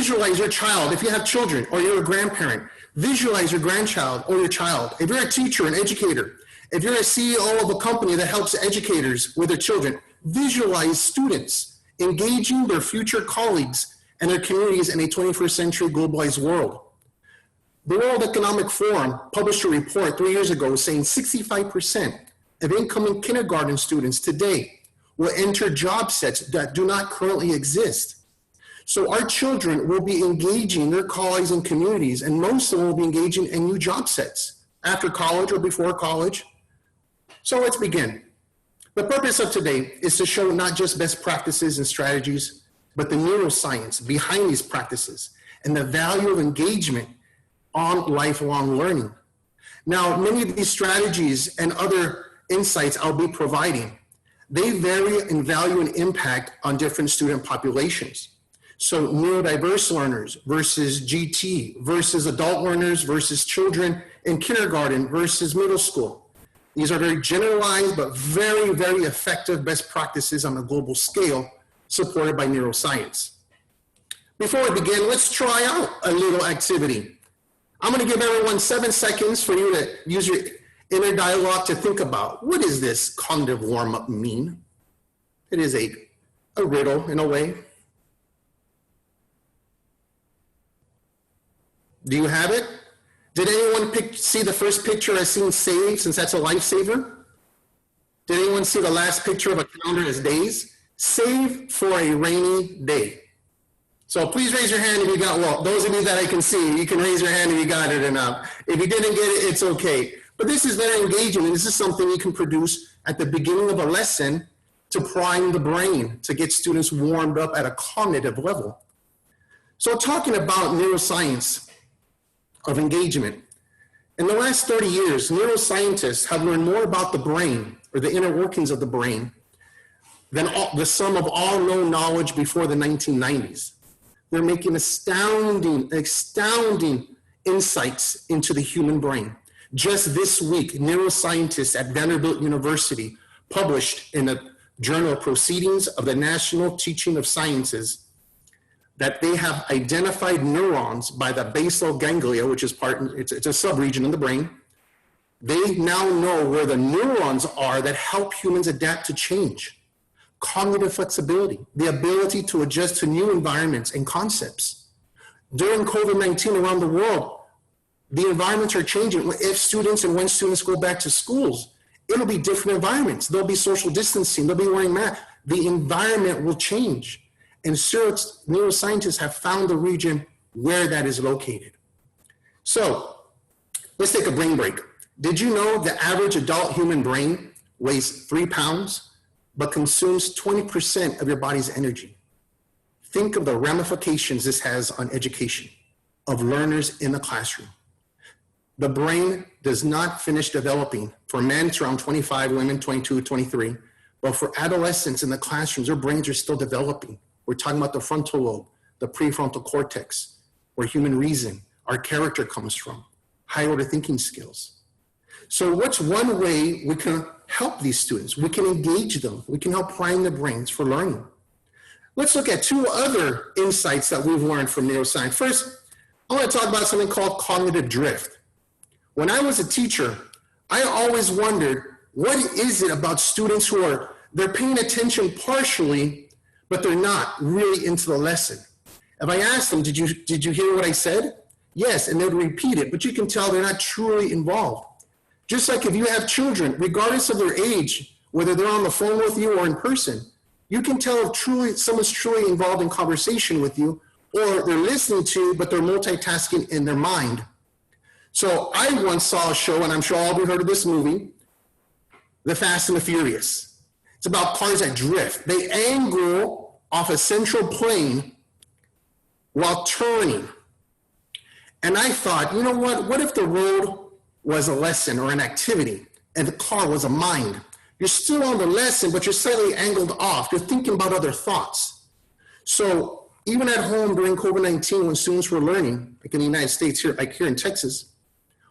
visualize your child. If you have children or you're a grandparent, visualize your grandchild or your child. If you're a teacher, an educator, if you're a CEO of a company that helps educators with their children, visualize students engaging their future colleagues and their communities in a 21st century globalized world. The World Economic Forum published a report 3 years ago saying 65% of incoming kindergarten students today will enter job sets that do not currently exist. So our children will be engaging their colleagues and communities, and most of them will be engaging in new job sets after college or before college. So let's begin. The purpose of today is to show not just best practices and strategies, but the neuroscience behind these practices and the value of engagement on lifelong learning. Now, many of these strategies and other insights I'll be providing, they vary in value and impact on different student populations. So neurodiverse learners versus GT versus adult learners versus children in kindergarten versus middle school. These are very generalized but very, very effective best practices on a global scale supported by neuroscience. Before we begin, let's try out a little activity. I'm going to give everyone 7 seconds for you to use your inner dialogue to think about, what does this cognitive warm-up mean? It is a riddle in a way. Do you have it? Did anyone see the first picture as seeing save, since that's a lifesaver? Did anyone see the last picture of a calendar as days? Save for a rainy day. So please raise your hand if you got, well, those of you that I can see, you can raise your hand if you got it enough. If you didn't get it, it's okay. But this is very engaging, and this is something you can produce at the beginning of a lesson to prime the brain, to get students warmed up at a cognitive level. So talking about neuroscience of engagement, in the last 30 years, neuroscientists have learned more about the brain, or the inner workings of the brain, than the sum of all known knowledge before the 1990s. They're making astounding insights into the human brain. Just this week, neuroscientists at Vanderbilt University published in the Journal of Proceedings of the National Teaching of Sciences that they have identified neurons by the basal ganglia, which is it's a subregion in the brain. They now know where the neurons are that help humans adapt to change. Cognitive flexibility, the ability to adjust to new environments and concepts. During COVID-19 around the world, the environments are changing. If students and when students go back to schools, it'll be different environments. There'll be social distancing, they'll be wearing masks. The environment will change. And neuroscientists have found the region where that is located. So let's take a brain break. Did you know the average adult human brain weighs 3 pounds? But consumes 20% of your body's energy? Think of the ramifications this has on education of learners in the classroom. The brain does not finish developing. For men, it's around 25, women, 22, 23. But for adolescents in the classrooms, their brains are still developing. We're talking about the frontal lobe, the prefrontal cortex, where human reason, our character comes from, high order thinking skills. So what's one way we can help these students? We can engage them. We can help prime their brains for learning. Let's look at 2 other insights that we've learned from neuroscience. First, I want to talk about something called cognitive drift. When I was a teacher, I always wondered, what is it about students who they're paying attention partially, but they're not really into the lesson? If I asked them, did you hear what I said? Yes, and they'd repeat it, but you can tell they're not truly involved. Just like if you have children, regardless of their age, whether they're on the phone with you or in person, you can tell if someone's truly involved in conversation with you, or they're listening to you, but they're multitasking in their mind. So I once saw a show, and I'm sure all of you heard of this movie, The Fast and the Furious. It's about cars that drift. They angle off a central plane while turning. And I thought, you know what if the road was a lesson or an activity, and the car was a mind? You're still on the lesson, but you're slightly angled off. You're thinking about other thoughts. So even at home during COVID-19, when students were learning, like in the United States, like here in Texas,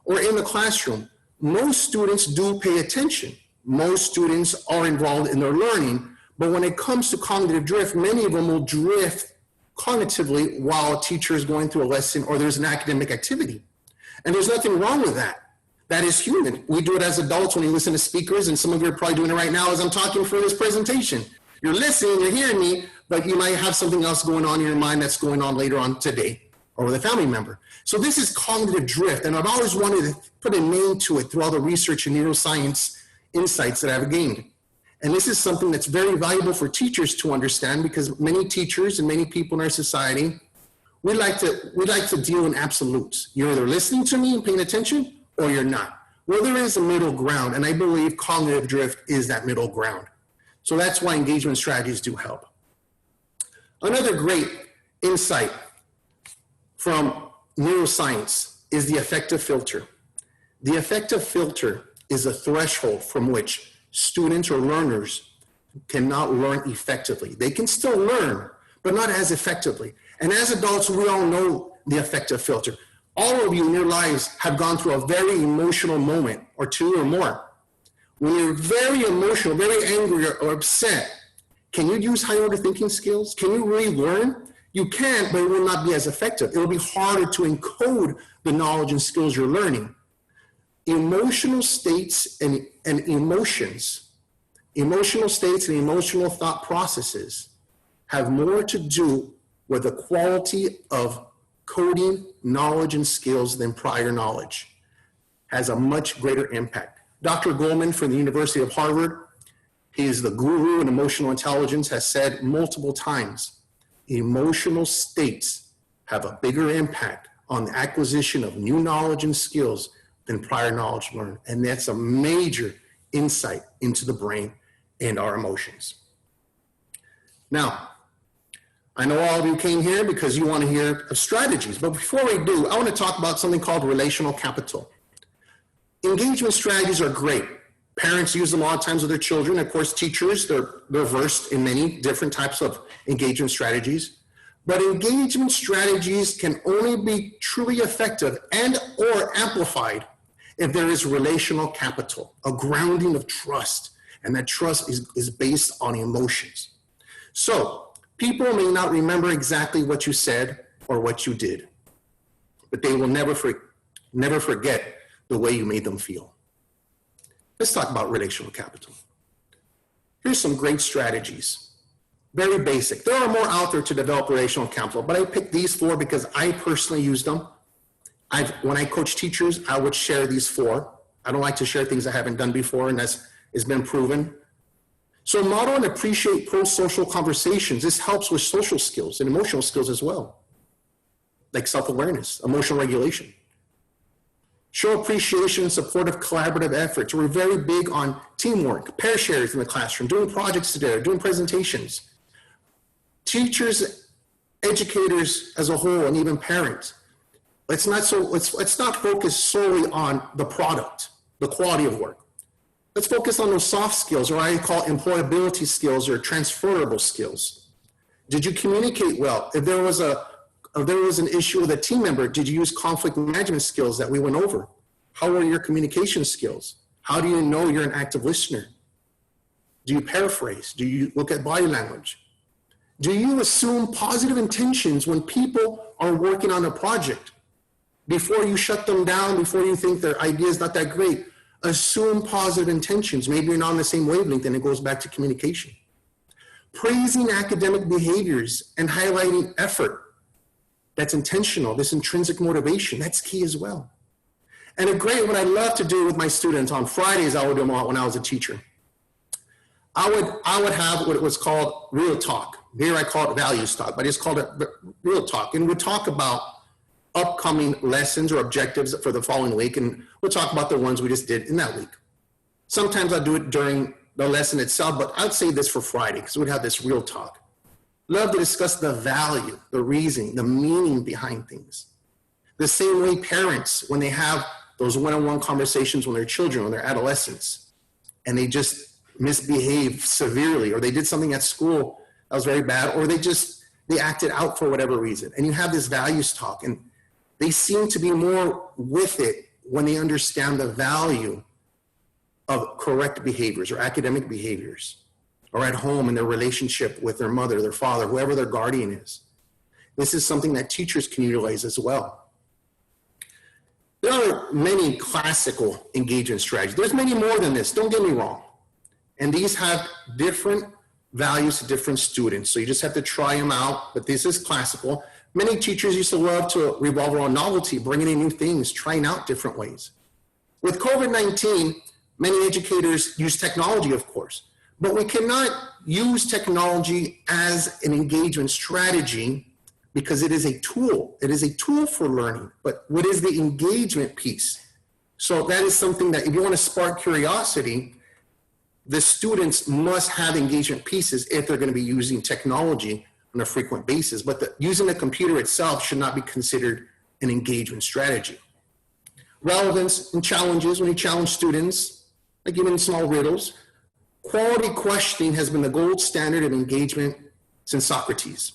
or in the classroom, most students do pay attention. Most students are involved in their learning, but when it comes to cognitive drift, many of them will drift cognitively while a teacher is going through a lesson or there's an academic activity. And there's nothing wrong with that. That is human. We do it as adults when you listen to speakers, and some of you are probably doing it right now as I'm talking for this presentation. You're listening, you're hearing me, but you might have something else going on in your mind that's going on later on today or with a family member. So this is cognitive drift, and I've always wanted to put a name to it through all the research and neuroscience insights that I've gained. And this is something that's very valuable for teachers to understand, because many teachers and many people in our society, we like to deal in absolutes. You're either listening to me and paying attention, or you're not. Well, there is a middle ground, and I believe cognitive drift is that middle ground. So that's why engagement strategies do help. Another great insight from neuroscience is the affective filter. The affective filter is a threshold from which students or learners cannot learn effectively. They can still learn, but not as effectively. And as adults, we all know the affective filter. All of you in your lives have gone through a very emotional moment or two or more. When you're very emotional, very angry or upset, can you use high order thinking skills? Can you really learn? You can, but it will not be as effective. It will be harder to encode the knowledge and skills you're learning. Emotional states and emotions, emotional states and emotional thought processes have more to do with the quality of coding, knowledge, and skills than prior knowledge. Has a much greater impact. Dr. Goleman from the University of Harvard, he is the guru in emotional intelligence, has said multiple times, emotional states have a bigger impact on the acquisition of new knowledge and skills than prior knowledge learned. And that's a major insight into the brain and our emotions. Now, I know all of you came here because you want to hear of strategies, but before we do, I want to talk about something called relational capital. Engagement strategies are great. Parents use them a lot of times with their children. Of course, teachers, they're versed in many different types of engagement strategies. But engagement strategies can only be truly effective and or amplified if there is relational capital, a grounding of trust. And that trust is based on emotions. So people may not remember exactly what you said or what you did, but they will never forget the way you made them feel. Let's talk about relational capital. Here's some great strategies. Very basic. There are more out there to develop relational capital, but I picked these 4 because I personally use them. When I coach teachers, I would share these 4. I don't like to share things I haven't done before, and that's been proven. So model and appreciate pro-social conversations. This helps with social skills and emotional skills as well, like self-awareness, emotional regulation. Show appreciation and supportive collaborative efforts. We're very big on teamwork, pair shares in the classroom, doing projects together, doing presentations. Teachers, educators as a whole, and even parents. Let's not focus solely on the product, the quality of work. Let's focus on those soft skills, or I call employability skills or transferable skills. Did you communicate well? If there was an issue with a team member, did you use conflict management skills that we went over? How are your communication skills? How do you know you're an active listener? Do you paraphrase? Do you look at body language? Do you assume positive intentions when people are working on a project? Before you shut them down, before you think their idea is not that great, assume positive intentions. Maybe you're not on the same wavelength, and it goes back to communication. Praising academic behaviors and highlighting effort. That's intentional, this intrinsic motivation, that's key as well. And what I love to do with my students on Fridays, I would do them when I was a teacher. I would have what was called real talk. Here I call it values talk, but I just called it real talk. And we'd talk about upcoming lessons or objectives for the following week, and we'll talk about the ones we just did in that week. Sometimes I'll do it during the lesson itself, but I'd say this for Friday because we'd have this real talk. Love to discuss the value, the reason, the meaning behind things. The same way parents, when they have those one-on-one conversations with their children, when they're adolescents, and they just misbehave severely, or they did something at school that was very bad, or they acted out for whatever reason. And you have this values talk, and they seem to be more with it when they understand the value of correct behaviors or academic behaviors, or at home in their relationship with their mother, their father, whoever their guardian is. This is something that teachers can utilize as well. There are many classical engagement strategies. There's many more than this, don't get me wrong. And these have different values to different students. So you just have to try them out, but this is classical. Many teachers used to love to revolve around novelty, bringing in new things, trying out different ways. With COVID-19, many educators use technology, of course, but we cannot use technology as an engagement strategy because it is a tool. It is a tool for learning, but what is the engagement piece? So that is something that if you want to spark curiosity, the students must have engagement pieces if they're going to be using technology on a frequent basis, but using the computer itself should not be considered an engagement strategy. Relevance and challenges, when you challenge students, like even small riddles, quality questioning has been the gold standard of engagement since Socrates.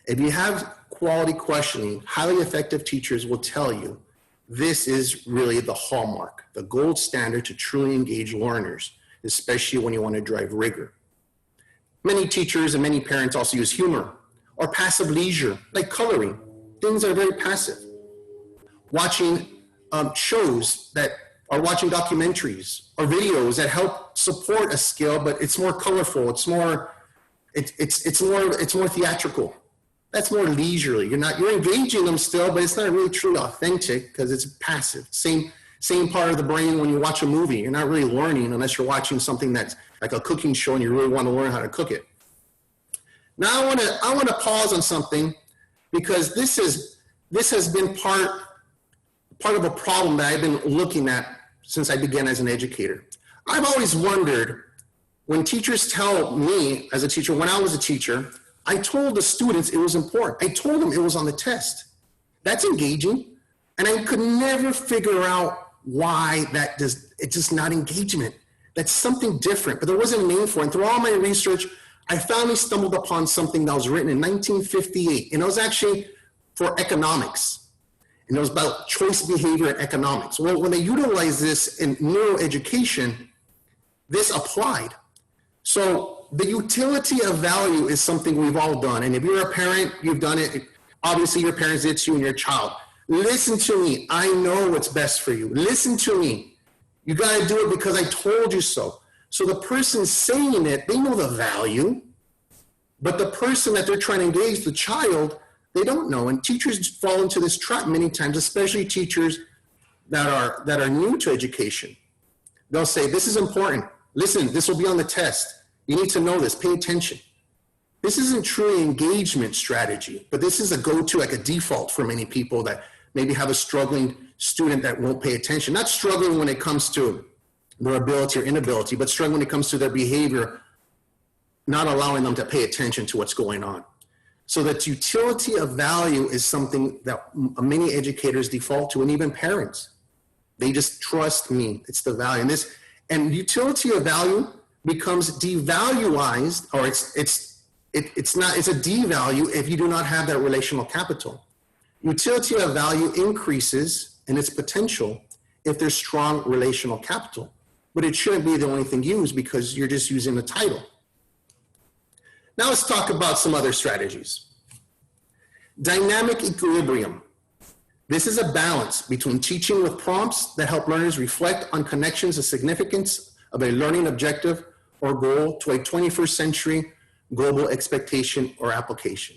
If you have quality questioning, highly effective teachers will tell you this is really the hallmark, the gold standard to truly engage learners, especially when you want to drive rigor. Many teachers and many parents also use humor or passive leisure, like coloring, things that are very passive. Watching shows that are watching documentaries or videos that help support a skill, but it's more colorful, it's more theatrical. That's more leisurely. You're engaging them still, but it's not really truly authentic because it's passive. Same part of the brain when you watch a movie. You're not really learning unless you're watching something that's like a cooking show and you really want to learn how to cook it. Now I want to pause on something because this has been part of a problem that I've been looking at since I began as an educator. I've always wondered when teachers tell me as a teacher, when I was a teacher, I told the students it was important. I told them it was on the test. That's engaging. And I could never figure out why it's just not engagement. That's something different, but there wasn't a name for it. And through all my research, I finally stumbled upon something that was written in 1958. And it was actually for economics. And it was about choice behavior and economics. Well, when they utilized this in neuroeducation, this applied. So the utility of value is something we've all done. And if you're a parent, you've done it. Obviously, your parents did to you and your child. Listen to me. I know what's best for you. Listen to me. You got to do it because I told you so. So the person saying it, they know the value, but the person that they're trying to engage, the child, they don't know. And teachers fall into this trap many times, especially teachers that are new to education. They'll say, this is important. Listen, this will be on the test. You need to know this. Pay attention. This isn't truly engagement strategy, but this is a go-to, like a default for many people that maybe have a struggling student that won't pay attention. Not struggling when it comes to their ability or inability, but struggling when it comes to their behavior, not allowing them to pay attention to what's going on. So that utility of value is something that many educators default to, and even parents. They just trust me. It's the value. And utility of value becomes devaluized, or it's a devalue if you do not have that relational capital. Utility of value increases in its potential if there's strong relational capital, but it shouldn't be the only thing used because you're just using the title. Now let's talk about some other strategies. Dynamic equilibrium. This is a balance between teaching with prompts that help learners reflect on connections of significance of a learning objective or goal to a 21st century global expectation or application.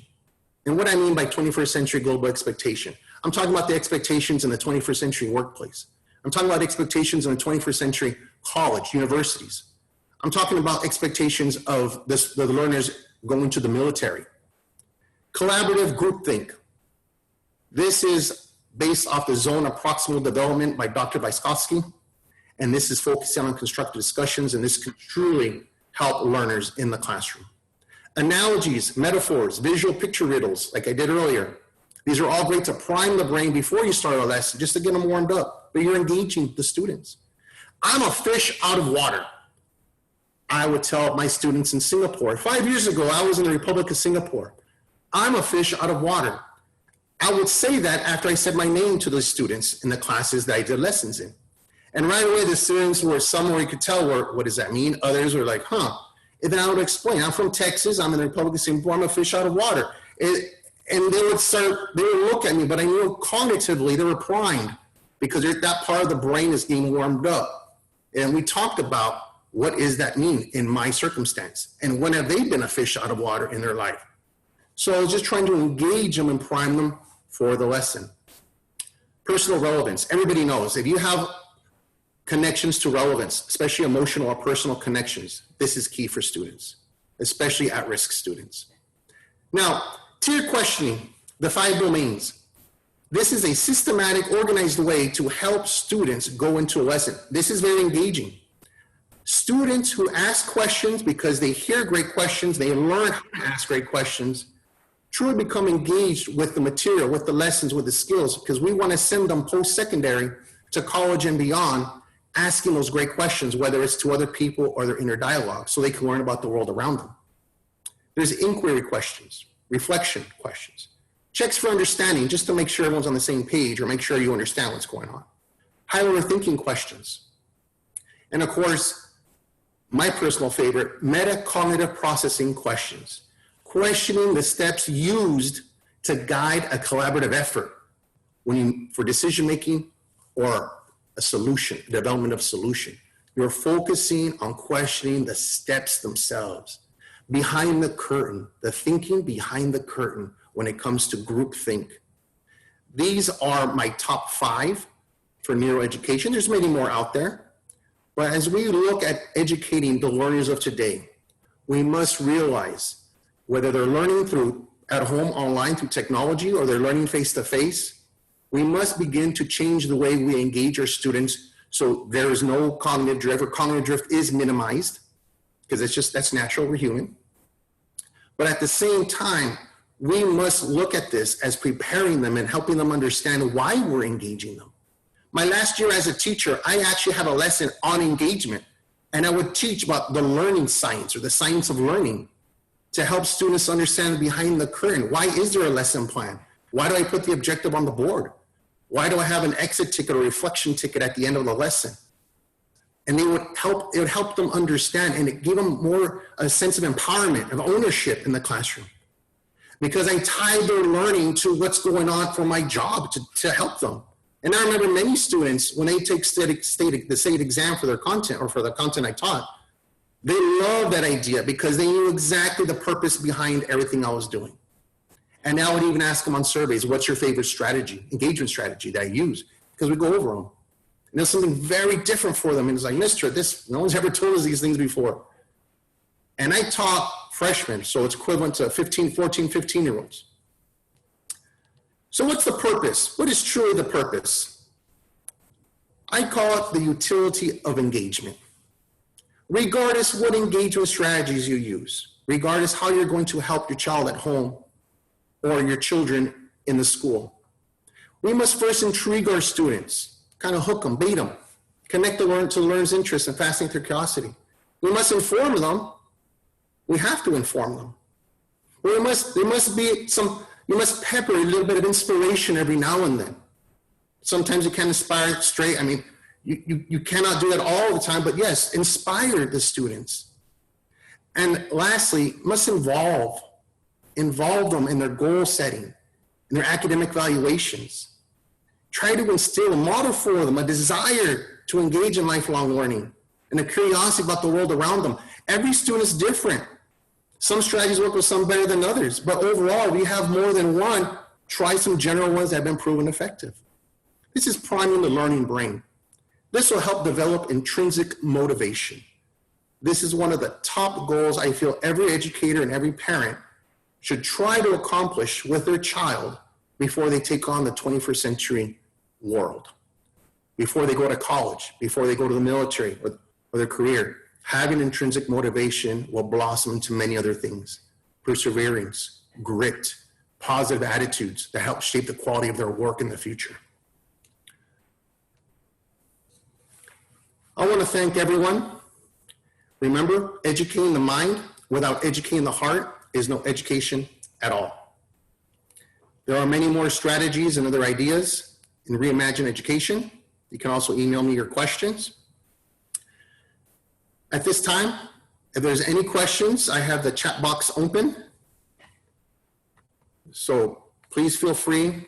And what I mean by 21st century global expectation, I'm talking about the expectations in the 21st century workplace. I'm talking about expectations in the 21st century college, universities. I'm talking about expectations of the learners going to the military. Collaborative groupthink. This is based off the zone of proximal development by Dr. Vygotsky. And this is focusing on constructive discussions, and this can truly help learners in the classroom. Analogies, metaphors, visual picture riddles, like I did earlier. These are all great to prime the brain before you start a lesson, just to get them warmed up, but you're engaging the students. I'm a fish out of water. I would tell my students in Singapore. 5 years ago, I was in the Republic of Singapore. I'm a fish out of water. I would say that after I said my name to the students in the classes that I did lessons in. And right away, the students were somewhere you could tell, what does that mean? Others were like, huh. And then I would explain, I'm from Texas, I'm in the Republic of Singapore, I'm a fish out of water. And they would look at me, but I knew cognitively they were primed because that part of the brain is being warmed up. And we talked about what does that mean in my circumstance? And when have they been a fish out of water in their life? So I was just trying to engage them and prime them for the lesson. Personal relevance. Everybody knows if you have connections to relevance, especially emotional or personal connections, this is key for students, especially at-risk students. Now, tier questioning, the 5 domains. This is a systematic, organized way to help students go into a lesson. This is very engaging. Students who ask questions because they hear great questions, they learn how to ask great questions, truly become engaged with the material, with the lessons, with the skills, because we want to send them post-secondary to college and beyond, asking those great questions, whether it's to other people or their inner dialogue, so they can learn about the world around them. There's inquiry questions, reflection questions, checks for understanding, just to make sure everyone's on the same page or make sure you understand what's going on. High-order thinking questions. And of course, my personal favorite, metacognitive processing questions. Questioning the steps used to guide a collaborative effort for decision-making or a solution, development of solution. You're focusing on questioning the steps themselves, behind the curtain, the thinking behind the curtain when it comes to groupthink. These are my top 5 for neuroeducation. There's many more out there. But as we look at educating the learners of today, we must realize whether they're learning through at home, online, through technology, or they're learning face-to-face, we must begin to change the way we engage our students so there is no cognitive drift, or cognitive drift is minimized, because that's natural, we're human. But at the same time, we must look at this as preparing them and helping them understand why we're engaging them. My last year as a teacher, I actually had a lesson on engagement, and I would teach about the learning science or the science of learning to help students understand behind the curtain. Why is there a lesson plan? Why do I put the objective on the board? Why do I have an exit ticket or reflection ticket at the end of the lesson? And it would help them understand, and it gave them more a sense of empowerment, of ownership in the classroom. Because I tied their learning to what's going on for my job to help them. And I remember many students, when they take the state exam for their content or for the content I taught, they loved that idea because they knew exactly the purpose behind everything I was doing. And now I would even ask them on surveys, what's your favorite strategy, engagement strategy that I use? Because we go over them. And there's something very different for them. And it's like, mister, no one's ever told us these things before. And I taught freshmen, so it's equivalent to 14, 15-year-olds. So what's the purpose? What is truly the purpose? I call it the utility of engagement. Regardless what engagement strategies you use, regardless how you're going to help your child at home or your children in the school, we must first intrigue our students, kind of hook them, bait them, connect the learner to the learner's interest and fascinating their curiosity. We must inform them. We have to inform them. There must be you must pepper a little bit of inspiration every now and then. Sometimes you can't inspire straight. I mean, you cannot do that all the time, but yes, inspire the students. And lastly, must involve them in their goal setting, in their academic evaluations. Try to instill, model for them a desire to engage in lifelong learning and a curiosity about the world around them. Every student is different. Some strategies work with some better than others, but overall, we have more than one. Try some general ones that have been proven effective. This is priming the learning brain. This will help develop intrinsic motivation. This is one of the top goals I feel every educator and every parent should try to accomplish with their child before they take on the 21st century world, before they go to college, before they go to the military or their career. Having intrinsic motivation will blossom into many other things: perseverance, grit, positive attitudes that help shape the quality of their work in the future. I want to thank everyone. Remember, educating the mind without educating the heart is no education at all. There are many more strategies and other ideas in Reimagine Education. You can also email me your questions. At this time, if there's any questions, I have the chat box open. So please feel free